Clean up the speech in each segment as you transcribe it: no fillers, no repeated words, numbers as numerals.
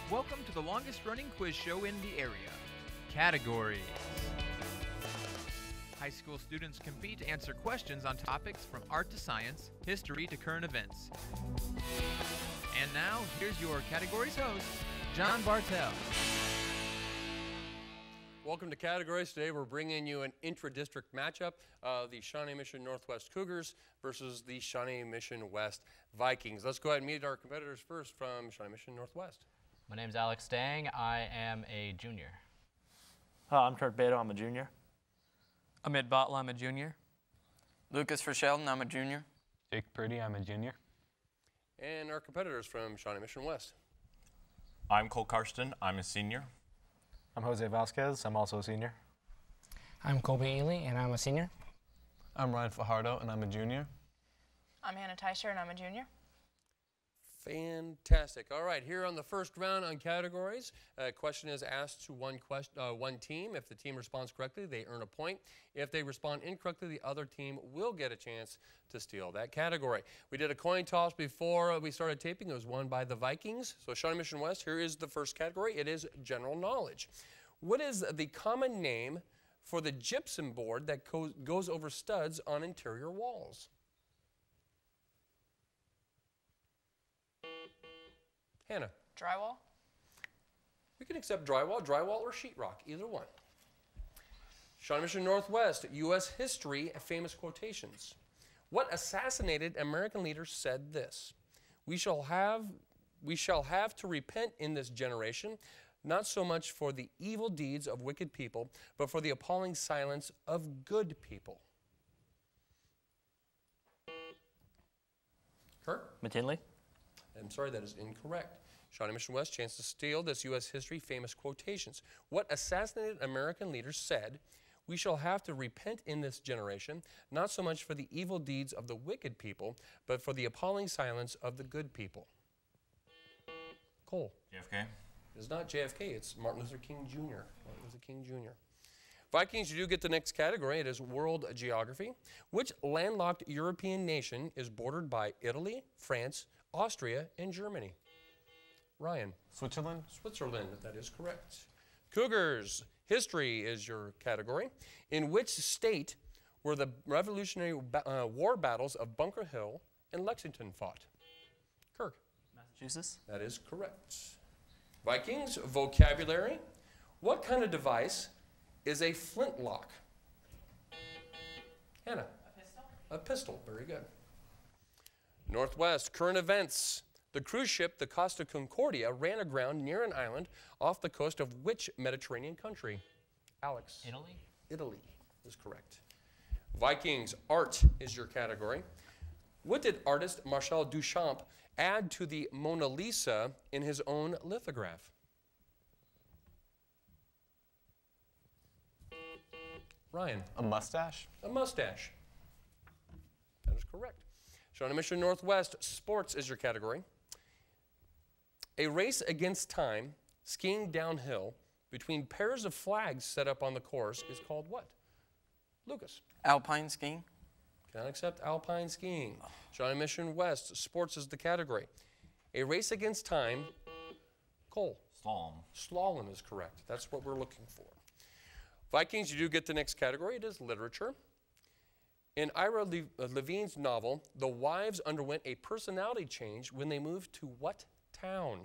Welcome to the longest running quiz show in the area. Categories. High school students compete to answer questions on topics from art to science, history to current events. And now, here's your categories host, John Bartell. Welcome to Categories. Today we're bringing you an intra-district matchup of the Shawnee Mission Northwest Cougars versus the Shawnee Mission West Vikings. Let's go ahead and meet our competitors first from Shawnee Mission Northwest. My name's Alex Stang. I am a junior. I'm Kurt Beto. I'm a junior. Amit Botla, I'm a junior. Lucas Sheldon, I'm a junior. Jake Purdy, I'm a junior. And our competitors from Shawnee Mission West. I'm Cole Karsten. I'm a senior. I'm Jose Vasquez. I'm also a senior. I'm Colby Ely, and I'm a senior. I'm Ryan Fajardo, and I'm a junior. I'm Hannah Teicher, and I'm a junior. Fantastic. All right, here on the first round on categories, a question is asked to one team. If the team responds correctly, they earn a point. If they respond incorrectly, the other team will get a chance to steal that category. We did a coin toss before we started taping. It was won by the Vikings. So Shawnee Mission West, here is the first category. It is general knowledge. What is the common name for the gypsum board that goes over studs on interior walls? Hannah. Drywall. We can accept drywall or sheetrock, either one. Shawnee Mission Northwest, U.S. history, famous quotations. What assassinated American leader said this? We shall have to repent in this generation, not so much for the evil deeds of wicked people, but for the appalling silence of good people. Kurt? McKinley. I'm sorry, that is incorrect. Shawnee Mission West, chance to steal this U.S. history famous quotations. What assassinated American leader said, we shall have to repent in this generation, not so much for the evil deeds of the wicked people, but for the appalling silence of the good people. Cole. JFK. It's not JFK, it's Martin Luther King Jr. Martin Luther King Jr. Vikings, you do get the next category. It is world geography. Which landlocked European nation is bordered by Italy, France, Austria, and Germany? Ryan. Switzerland. Switzerland, that is correct. Cougars, history is your category. In which state were the Revolutionary War battles of Bunker Hill and Lexington fought? Kirk. Massachusetts. That is correct. Vikings, vocabulary. What kind of device is a flintlock? Hannah. A pistol. A pistol, very good. Northwest, current events. The cruise ship, the Costa Concordia, ran aground near an island off the coast of which Mediterranean country? Alex. Italy? Italy is correct. Vikings, art is your category. What did artist Marcel Duchamp add to the Mona Lisa in his own lithograph? Ryan. A mustache. A mustache. That is correct. Shawnee Mission Northwest, sports is your category. A race against time, skiing downhill, between pairs of flags set up on the course is called what? Lucas. Alpine skiing. Cannot accept alpine skiing. Shawnee Mission West, sports is the category. A race against time, Cole. Slalom. Slalom is correct. That's what we're looking for. Vikings, you do get the next category. It is literature. In Ira Levine's novel, the wives underwent a personality change when they moved to what town?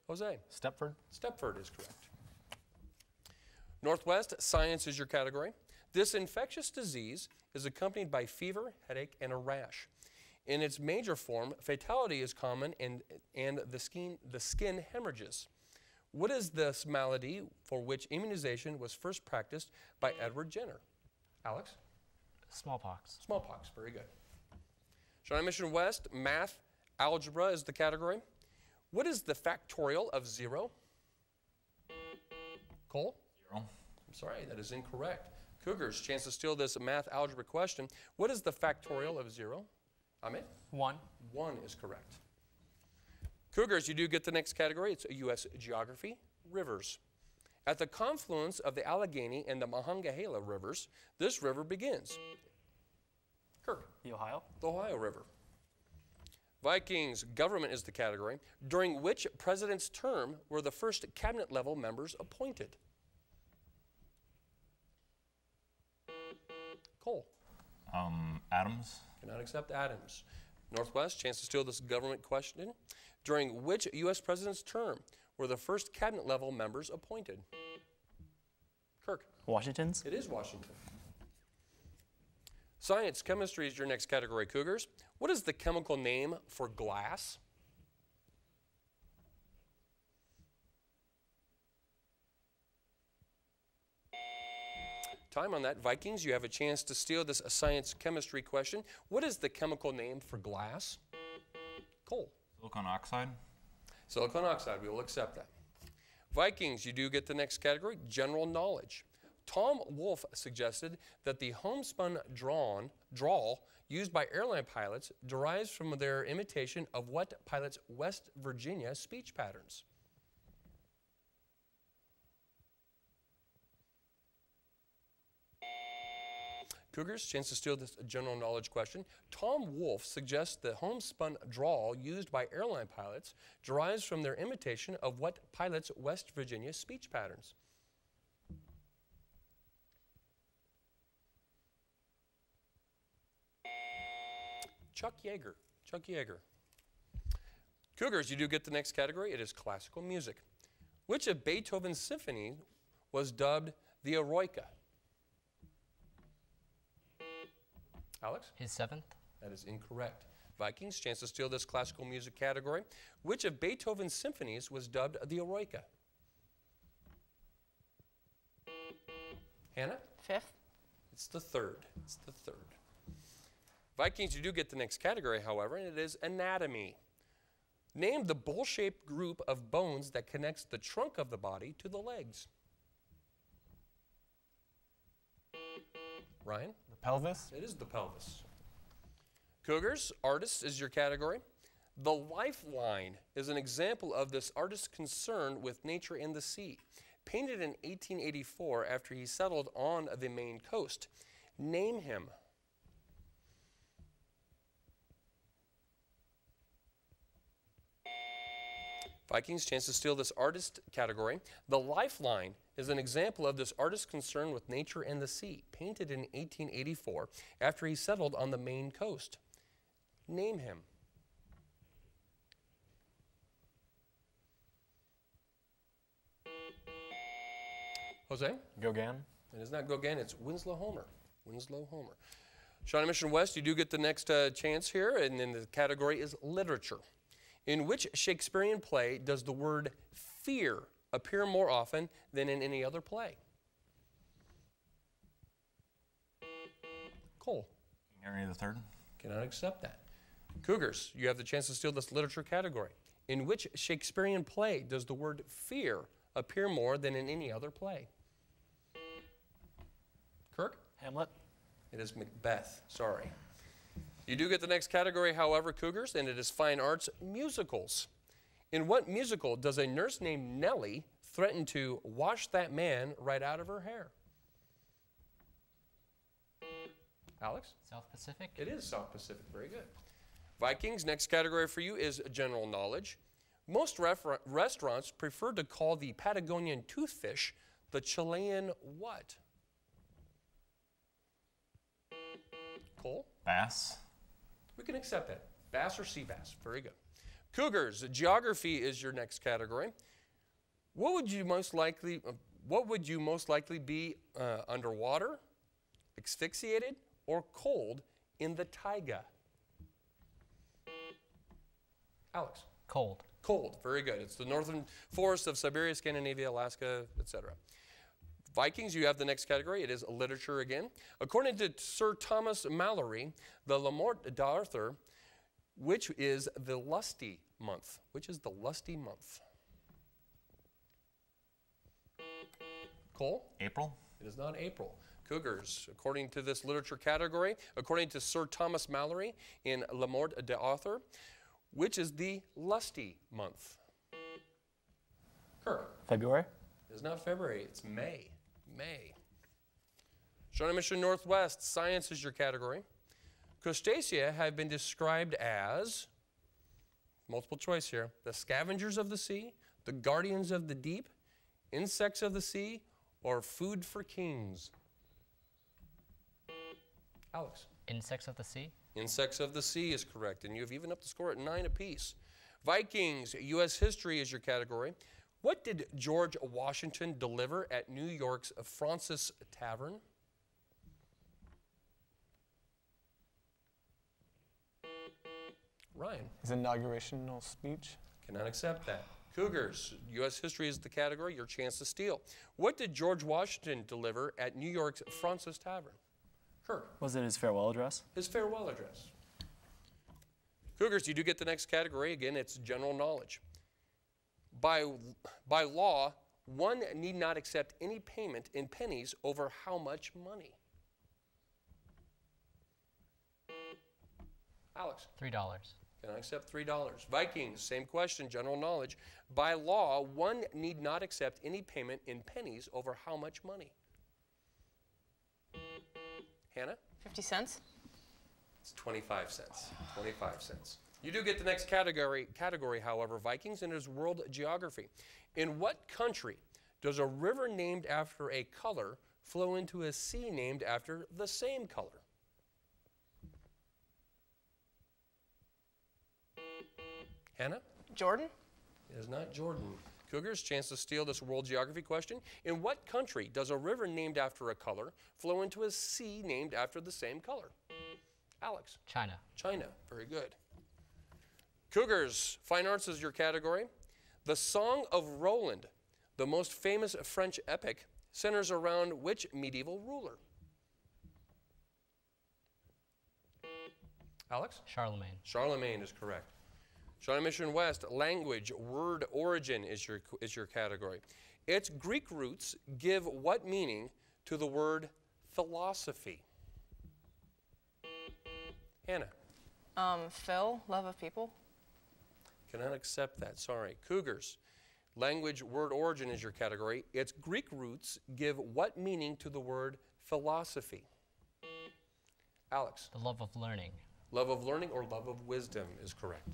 Jose. Stepford. Stepford is correct. Northwest, science is your category. This infectious disease is accompanied by fever, headache, and a rash. In its major form, fatality is common and the skin hemorrhages. What is this malady for which immunization was first practiced by Edward Jenner? Alex? Smallpox. Smallpox, very good. Shawnee Mission West, math, algebra is the category. What is the factorial of 0? Cole? 0. I'm sorry, that is incorrect. Cougars, chance to steal this math algebra question. What is the factorial of 0? Amit? 1. 1 is correct. Cougars, you do get the next category. It's U.S. geography, rivers. At the confluence of the Allegheny and the Monongahela rivers, this river begins. Kirk. The Ohio. The Ohio River. Vikings, government is the category. During which president's term were the first cabinet-level members appointed? Cole. Adams. Cannot accept Adams. Northwest, chance to steal this government question. During which U.S. president's term were the first cabinet-level members appointed? Kirk. Washington's. It is Washington. Science, chemistry is your next category, Cougars. What is the chemical name for glass? Time on that. Vikings, you have a chance to steal this science chemistry question. What is the chemical name for glass? Cole. Silicon oxide. Silicon oxide, we will accept that. Vikings, you do get the next category, general knowledge. Tom Wolfe suggested that the homespun drawl used by airline pilots derives from their imitation of what pilots' West Virginia speech patterns? Cougars, chance to steal this general knowledge question. Tom Wolfe suggests the homespun drawl used by airline pilots derives from their imitation of what pilots' West Virginia speech patterns? Chuck Yeager. Chuck Yeager. Cougars, you do get the next category. It is classical music. Which of Beethoven's symphonies was dubbed the Eroica? Alex? His 7th. That is incorrect. Vikings, chance to steal this classical music category. Which of Beethoven's symphonies was dubbed the Eroica? Hannah? 5th. It's the 3rd. It's the 3rd. Vikings, you do get the next category, however, and it is anatomy. Name the bowl-shaped group of bones that connects the trunk of the body to the legs. Ryan? The pelvis. It is the pelvis. Cougars, artists is your category. The lifeline is an example of this artist's concern with nature and the sea. Painted in 1884 after he settled on the Maine coast. Name him. Vikings, chance to steal this artist category. The lifeline is an example of this artist's concern with nature and the sea, painted in 1884 after he settled on the Maine coast. Name him. Jose? Gauguin. It is not Gauguin, it's Winslow Homer. Winslow Homer. Shawnee Mission West, you do get the next chance here, and then the category is literature. In which Shakespearean play does the word fear appear more often than in any other play? Cole. King Henry III. Cannot accept that. Cougars, you have the chance to steal this literature category. In which Shakespearean play does the word fear appear more than in any other play? Kirk? Hamlet. It is Macbeth, sorry. You do get the next category, however, Cougars, and it is fine arts musicals. In what musical does a nurse named Nellie threaten to wash that man right out of her hair? Alex? South Pacific. It is South Pacific, very good. Vikings, next category for you is general knowledge. Most restaurants prefer to call the Patagonian toothfish the Chilean what? Cole? Bass. We can accept that. Bass or sea bass. Very good. Cougars, geography is your next category. What would you most likely be underwater, asphyxiated, or cold in the taiga? Alex? Cold. Cold. Very good. It's the northern forests of Siberia, Scandinavia, Alaska, etc. Vikings, you have the next category. It is literature again. According to Sir Thomas Malory, the La Morte d'Arthur, which is the lusty month? Which is the lusty month? Cole? April. It is not April. Cougars, according to this literature category, according to Sir Thomas Malory in La Morte d'Arthur, which is the lusty month? Kirk? February. It is not February, it's May. May. Shawnee Mission Northwest, science is your category. Crustacea have been described as Multiple choice here. The scavengers of the sea, the guardians of the deep, insects of the sea, or food for kings? Alex. Insects of the sea. Insects of the sea is correct, and you've evened up the score at 9 apiece. Vikings, U.S. history is your category. What did George Washington deliver at New York's Fraunces Tavern? Ryan. His inaugurational speech. Cannot accept that. Cougars, U.S. history is the category, your chance to steal. What did George Washington deliver at New York's Fraunces Tavern? Kirk. Was it his farewell address? His farewell address. Cougars, you do get the next category. Again, it's general knowledge. By law, one need not accept any payment in pennies over how much money? Alex. $3. Can I accept $3? Vikings, same question, general knowledge. By law, one need not accept any payment in pennies over how much money? Hannah? 50 cents. It's 25 cents. 25 cents. You do get the next category, however, Vikings, and it is world geography. In what country does a river named after a color flow into a sea named after the same color? Hannah? Jordan. It is not Jordan. Cougars, chance to steal this world geography question. In what country does a river named after a color flow into a sea named after the same color? Alex. China. China. Very good. Cougars, fine arts is your category. The Song of Roland, the most famous French epic, centers around which medieval ruler? Alex? Charlemagne. Charlemagne is correct. Shawnee Mission West, language, word origin is your category. Its Greek roots give what meaning to the word philosophy? Hannah. Phil, love of people. Cannot accept that, sorry. Cougars, language, word origin is your category. Its Greek roots give what meaning to the word philosophy? Alex. The love of learning. Love of learning or love of wisdom is correct.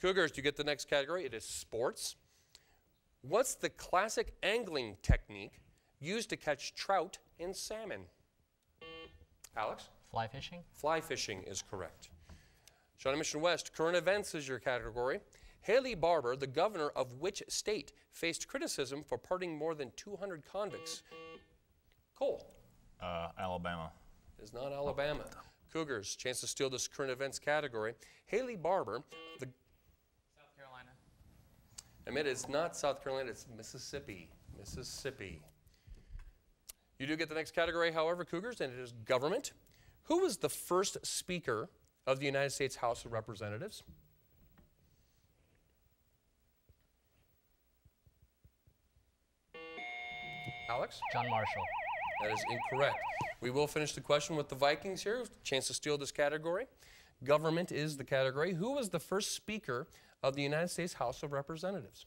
Cougars, you get the next category. It is sports. What's the classic angling technique used to catch trout and salmon? Alex? Fly fishing. Fly fishing is correct. Shawnee Mission West, current events is your category. Haley Barbour, the governor of which state, faced criticism for pardoning more than 200 convicts? Cole? Alabama. It is not Alabama. Cougars, chance to steal this current events category. Haley Barbour, the South Carolina. admit it's not South Carolina, it's Mississippi. Mississippi. You do get the next category, however, Cougars, and it is government. Who was the first Speaker of the United States House of Representatives? Alex? John Marshall. That is incorrect. We will finish the question with the Vikings here. Chance to steal this category. Government is the category. Who was the first Speaker of the United States House of Representatives?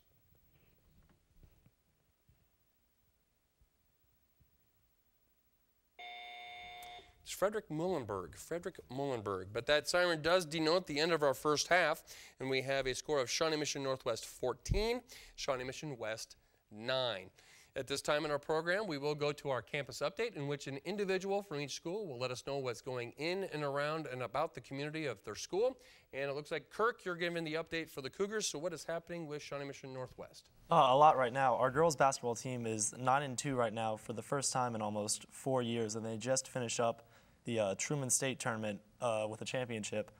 It's Frederick Muhlenberg. Frederick Muhlenberg. But that siren does denote the end of our first half, and we have a score of Shawnee Mission Northwest 14, Shawnee Mission West 9. At this time in our program, we will go to our campus update, in which an individual from each school will let us know what's going in and around and about the community of their school. And it looks like, Kirk, you're giving the update for the Cougars. So what is happening with Shawnee Mission Northwest? A lot right now. Our girls basketball team is 9-2 right now for the first time in almost 4 years, and they just finished up the Truman State tournament with a championship.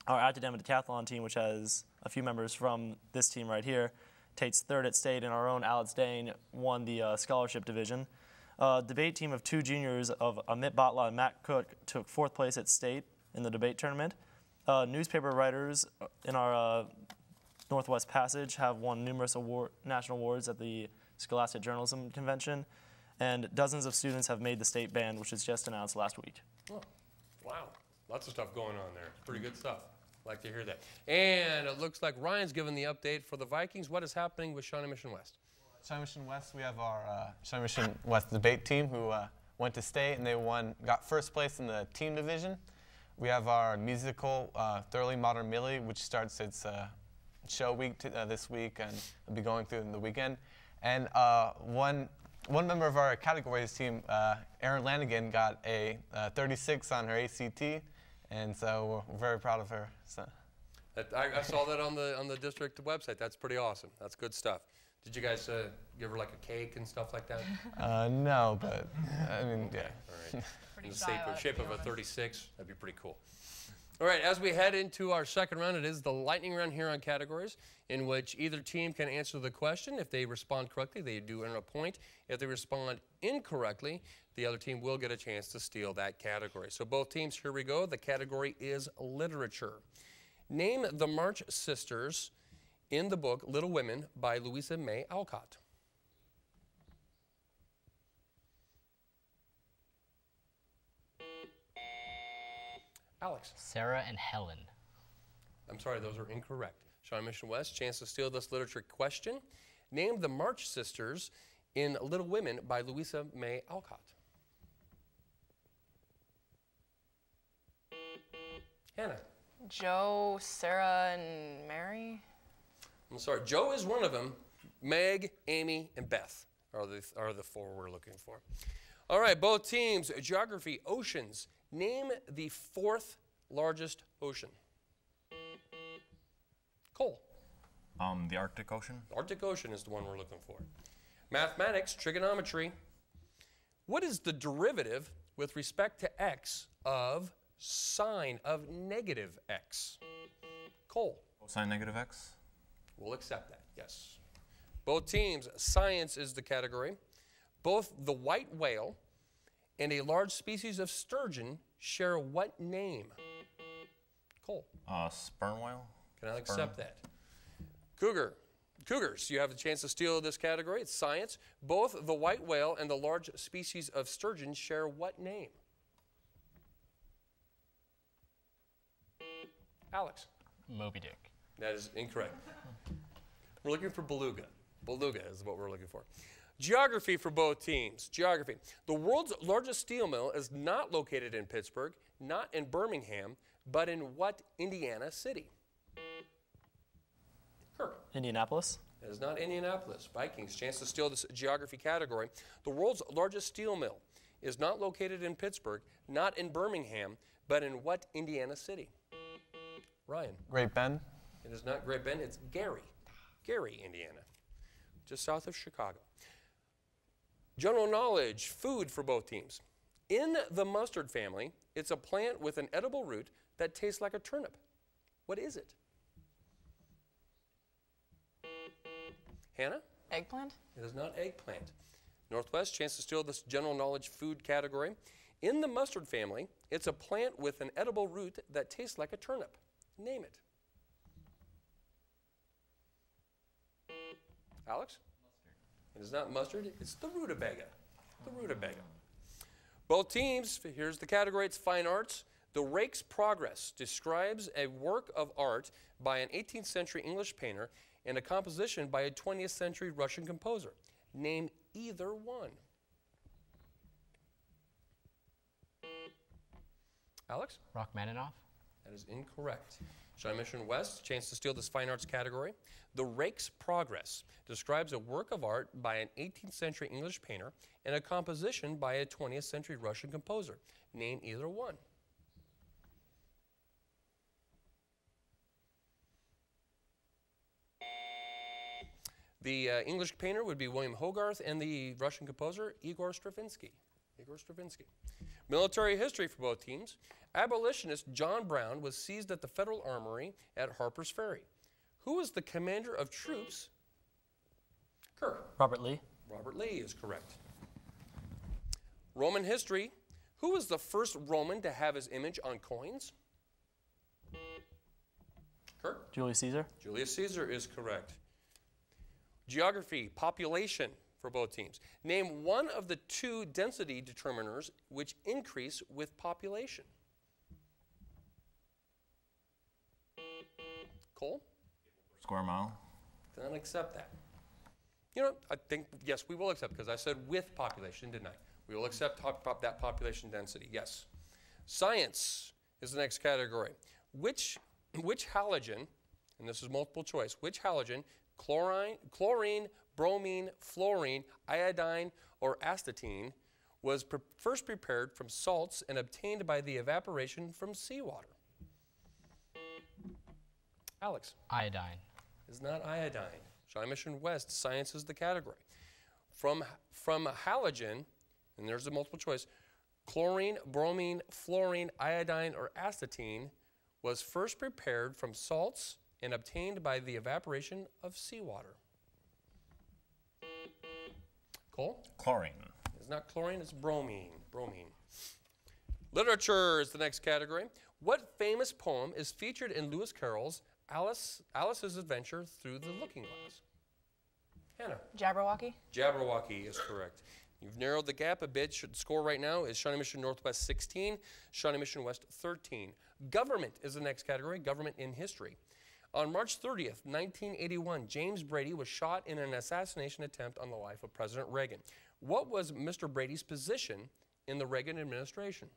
Our academic decathlon team, which has a few members from this team right here, takes third at state, and our own Alex Dane won the scholarship division. Debate team of 2 juniors of Amit Batla and Matt Cook took 4th place at state in the debate tournament. Newspaper writers in our Northwest Passage have won numerous national awards at the Scholastic Journalism Convention, and dozens of students have made the state band, which was just announced last week. Oh, wow. Lots of stuff going on there. Pretty good stuff. Like to hear that. And it looks like Ryan's given the update for the Vikings. What is happening with Shawnee Mission West? Shawnee Mission West, we have our Shawnee Mission West debate team who went to state and they got first place in the team division. We have our musical Thoroughly Modern Millie, which starts its show week this week, and we'll be going through in the weekend. And one member of our categories team, Erin Lanigan, got a 36 on her ACT, and so we're very proud of her. So. I saw that on the district website. That's pretty awesome. That's good stuff. Did you guys give her like a cake and stuff like that? No, but I mean, yeah. All right. In the shape of a 36, that'd be pretty cool. All right, as we head into our second round, it is the lightning round here on categories, in which either team can answer the question. If they respond correctly, they do earn a point. If they respond incorrectly, the other team will get a chance to steal that category. So both teams, here we go. The category is literature. Name the March Sisters in the book Little Women by Louisa May Alcott. Alex. Sarah and Helen. I'm sorry, those are incorrect. Shawnee Mission West, chance to steal this literature question. Name the March Sisters in Little Women by Louisa May Alcott. Hannah. Joe, Sarah, and Mary. I'm sorry, Joe is one of them. Meg, Amy, and Beth are the four we're looking for. All right, both teams, geography, oceans. Name the fourth largest ocean. Cole. The Arctic Ocean. Arctic Ocean is the one we're looking for. Mathematics, trigonometry. What is the derivative with respect to x of sine of negative x? Cole. Cosine negative x. We'll accept that, yes. Both teams, science is the category. Both the white whale and a large species of sturgeon share what name? Cole. Sperm whale. Can I accept that? Cougars, you have the chance to steal this category. It's science. Both the white whale and the large species of sturgeon share what name? Alex. Moby Dick. That is incorrect. We're looking for beluga. Beluga is what we're looking for. Geography for both teams. Geography. The world's largest steel mill is not located in Pittsburgh, not in Birmingham, but in what Indiana city? Kirk. Indianapolis. It is not Indianapolis. Vikings, chance to steal this geography category. The world's largest steel mill is not located in Pittsburgh, not in Birmingham, but in what Indiana city? Ryan. Great Bend. It is not Great Bend, it's Gary. Gary, Indiana, just south of Chicago. General knowledge, food for both teams. In the mustard family, it's a plant with an edible root that tastes like a turnip. What is it? Hannah? Eggplant? It is not eggplant. Northwest, chance to steal this general knowledge food category. In the mustard family, it's a plant with an edible root that tastes like a turnip. Name it. Alex? It is not mustard, it's the rutabaga. The rutabaga. Both teams, here's the category, it's fine arts. The Rake's Progress describes a work of art by an 18th century English painter and a composition by a 20th century Russian composer. Name either one. Alex? Rachmaninoff. That is incorrect. Shawnee Mission West, chance to steal this fine arts category. The Rake's Progress describes a work of art by an 18th century English painter and a composition by a 20th century Russian composer. Name either one. The English painter would be William Hogarth and the Russian composer Igor Stravinsky. Military history for both teams. Abolitionist John Brown was seized at the Federal Armory at Harper's Ferry. Who was the commander of troops? Kirk. Robert Lee. Robert Lee is correct. Roman history. Who was the first Roman to have his image on coins? Kirk. Julius Caesar. Julius Caesar is correct. Geography, population for both teams. Name one of the two density determiners which increase with population. Cole? Square mile. Don't accept that. You know, I think, yes, we will accept, because I said with population, didn't I? We will accept that population density, yes. Science is the next category. Which halogen and this is multiple choice, which halogen, chlorine, bromine, fluorine, iodine, or astatine, was first prepared from salts and obtained by the evaporation from seawater? Alex. Iodine. Is not iodine. Shawnee Mission West, science is the category. From halogen, and there's a multiple choice, chlorine, bromine, fluorine, iodine, or astatine was first prepared from salts and obtained by the evaporation of seawater. Cole? Chlorine. It's not chlorine, it's bromine. Bromine. Literature is the next category. What famous poem is featured in Lewis Carroll's Alice's Adventure Through the Looking Glass? Hannah. Jabberwocky. Jabberwocky is correct. You've narrowed the gap a bit. Score right now is Shawnee Mission Northwest 16, Shawnee Mission West 13. Government is the next category, government in history. On March 30th, 1981, James Brady was shot in an assassination attempt on the life of President Reagan. What was Mr. Brady's position in the Reagan administration?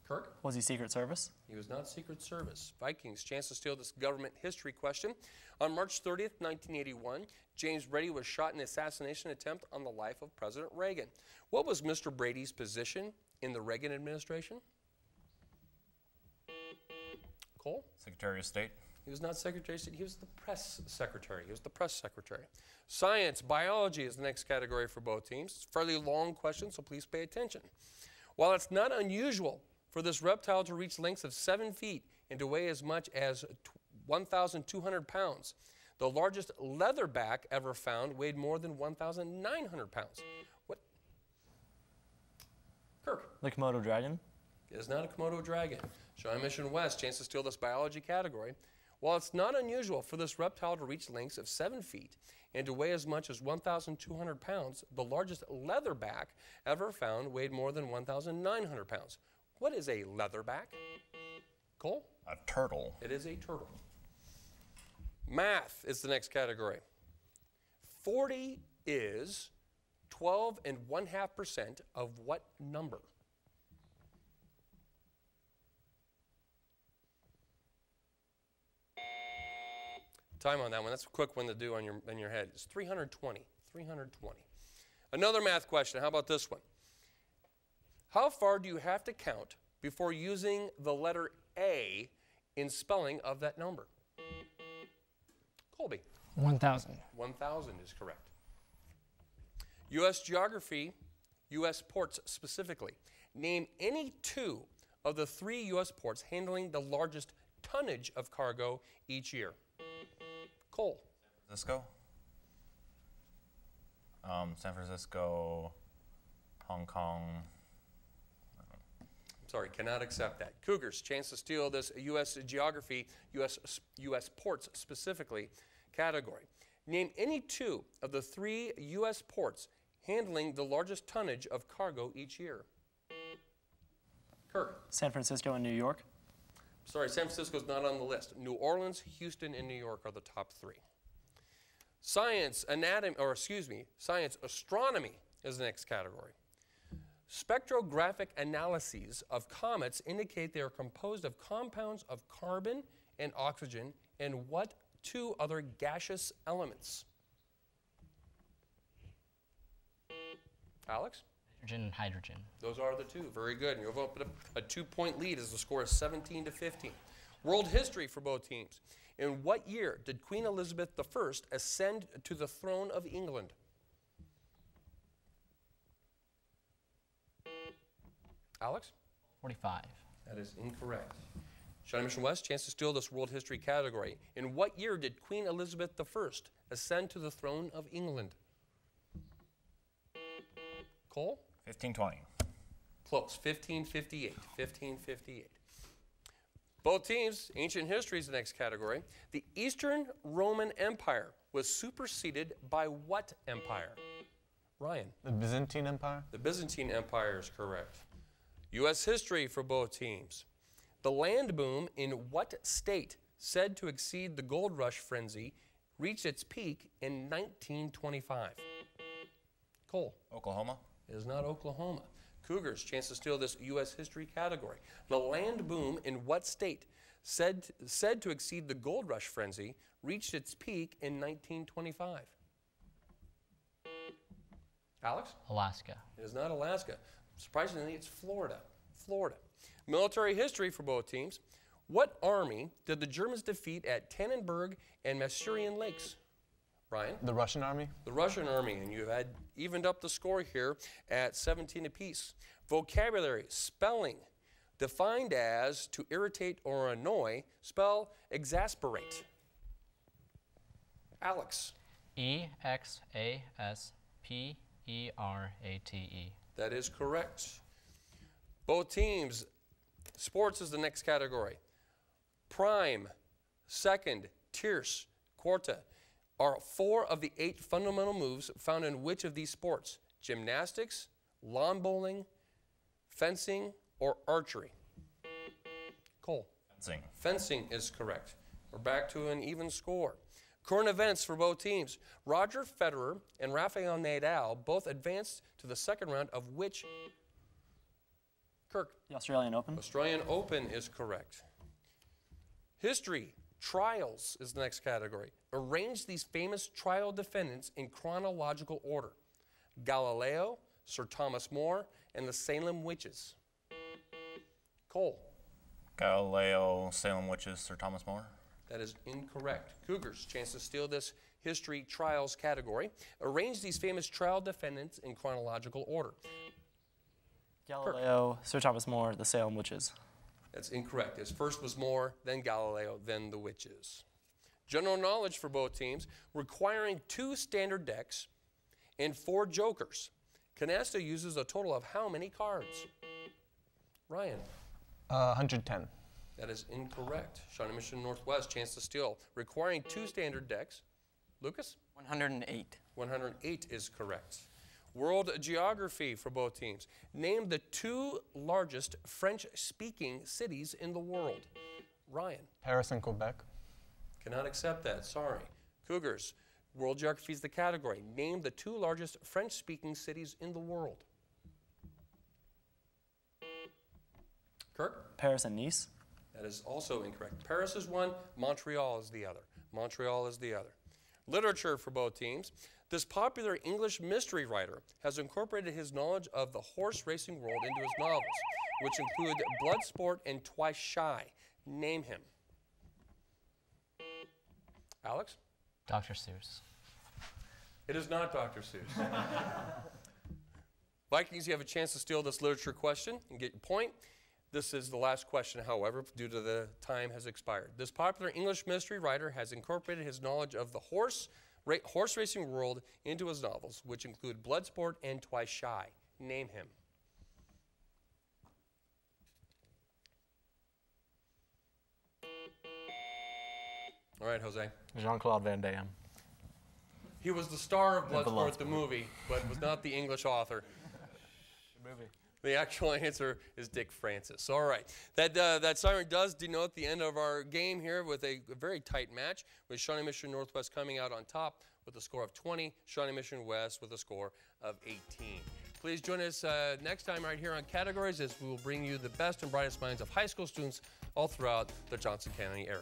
Kirk? Was he Secret Service? He was not Secret Service. Vikings, chance to steal this government history question. On March 30th, 1981, James Brady was shot in an assassination attempt on the life of President Reagan. What was Mr. Brady's position in the Reagan administration? Cole? Secretary of State. He was not Secretary of State. He was the press secretary. He was the press secretary. Science, biology is the next category for both teams. It's a fairly long question, so please pay attention. While it's not unusual for this reptile to reach lengths of 7 feet and to weigh as much as 1,200 pounds, the largest leatherback ever found weighed more than 1,900 pounds. What? Kirk? The Komodo dragon? It is not a Komodo dragon. Shawnee Mission West, chance to steal this biology category. While it's not unusual for this reptile to reach lengths of 7 feet and to weigh as much as 1,200 pounds, the largest leatherback ever found weighed more than 1,900 pounds. What is a leatherback? Cole? A turtle. It is a turtle. Math is the next category. 40 is 12.5% of what number? Time on that one. That's a quick one to do on your head. It's 320. 320. Another math question. How about this one? How far do you have to count before using the letter A in spelling of that number? Colby. 1,000. 1,000 is correct. U.S. geography, U.S. ports specifically. Name any two of the 3 U.S. ports handling the largest tonnage of cargo each year. Cole. San Francisco, Hong Kong. Sorry, cannot accept that. Cougars, chance to steal this U.S. geography, U.S. ports specifically category. Name any two of the 3 U.S. ports handling the largest tonnage of cargo each year. Kirk. San Francisco and New York? Sorry, San Francisco's not on the list. New Orleans, Houston, and New York are the top 3. Science, science astronomy is the next category. Spectrographic analyses of comets indicate they are composed of compounds of carbon and oxygen and what 2 other gaseous elements? Alex? Nitrogen and hydrogen. Those are the 2. Very good. And you've opened up a 2-point lead as the score is 17-15. World history for both teams. In what year did Queen Elizabeth I ascend to the throne of England? Alex? 45. That is incorrect. Shawnee Mission West, chance to steal this world history category. In what year did Queen Elizabeth I ascend to the throne of England? Cole? 1520. Close. 1558. 1558. Both teams, ancient history is the next category. The Eastern Roman Empire was superseded by what empire? Ryan? The Byzantine Empire? The Byzantine Empire is correct. U.S. history for both teams. The land boom in what state, said to exceed the gold rush frenzy, reached its peak in 1925? Cole? Oklahoma. It is not Oklahoma. Cougars, chance to steal this U.S. history category. The land boom in what state, said to exceed the gold rush frenzy, reached its peak in 1925? Alex? Alaska. It is not Alaska. Surprisingly, it's Florida. Florida. Military history for both teams. What army did the Germans defeat at Tannenberg and Masurian Lakes? Ryan? The Russian army? The Russian army, and you had evened up the score here at 17 apiece. Vocabulary, spelling, defined as to irritate or annoy, spell exasperate. Alex? E-X-A-S-P-E-R-A-T-E. That is correct. Both teams, sports is the next category. Prime, second, tierce, quarta are 4 of the 8 fundamental moves found in which of these sports? Gymnastics, lawn bowling, fencing, or archery? Cole? Fencing. Fencing is correct. We're back to an even score. Current events for both teams. Roger Federer and Rafael Nadal both advanced to the second round of which? Kirk? The Australian Open. Australian Open is correct. History. Trials is the next category. Arrange these famous trial defendants in chronological order. Galileo, Sir Thomas More, and the Salem Witches. Cole? Galileo, Salem Witches, Sir Thomas More. That is incorrect. Cougars, chance to steal this history trials category. Arrange these famous trial defendants in chronological order. Galileo, Sir Thomas More, the Salem Witches. That's incorrect. His first was More, then Galileo, then the Witches. General knowledge for both teams, requiring 2 standard decks and 4 jokers. Canasta uses a total of how many cards? Ryan? 110. That is incorrect. Shawnee Mission Northwest, chance to steal, requiring 2 standard decks. Lucas? 108. 108 is correct. World geography for both teams. Name the 2 largest French-speaking cities in the world. Ryan? Paris and Quebec. Cannot accept that, sorry. Cougars, world geography is the category. Name the 2 largest French-speaking cities in the world. Kirk? Paris and Nice. That is also incorrect. Paris is one, Montreal is the other. Montreal is the other. Literature for both teams. This popular English mystery writer has incorporated his knowledge of the horse racing world into his novels, which include Bloodsport and Twice Shy. Name him. Alex? Dr. Seuss. It is not Dr. Seuss. Vikings, you have a chance to steal this literature question and get your point. This is the last question, however, due to the time has expired. This popular English mystery writer has incorporated his knowledge of the horse racing world into his novels, which include Bloodsport and Twice Shy. Name him. All right, Jose. Jean-Claude Van Damme. He was the star of Bloodsport, the movie, but was not the English author. The movie. The actual answer is Dick Francis. All right. That siren does denote the end of our game here with a very tight match, with Shawnee Mission Northwest coming out on top with a score of 20, Shawnee Mission West with a score of 18. Please join us next time right here on Categories as we will bring you the best and brightest minds of high school students all throughout the Johnson County area.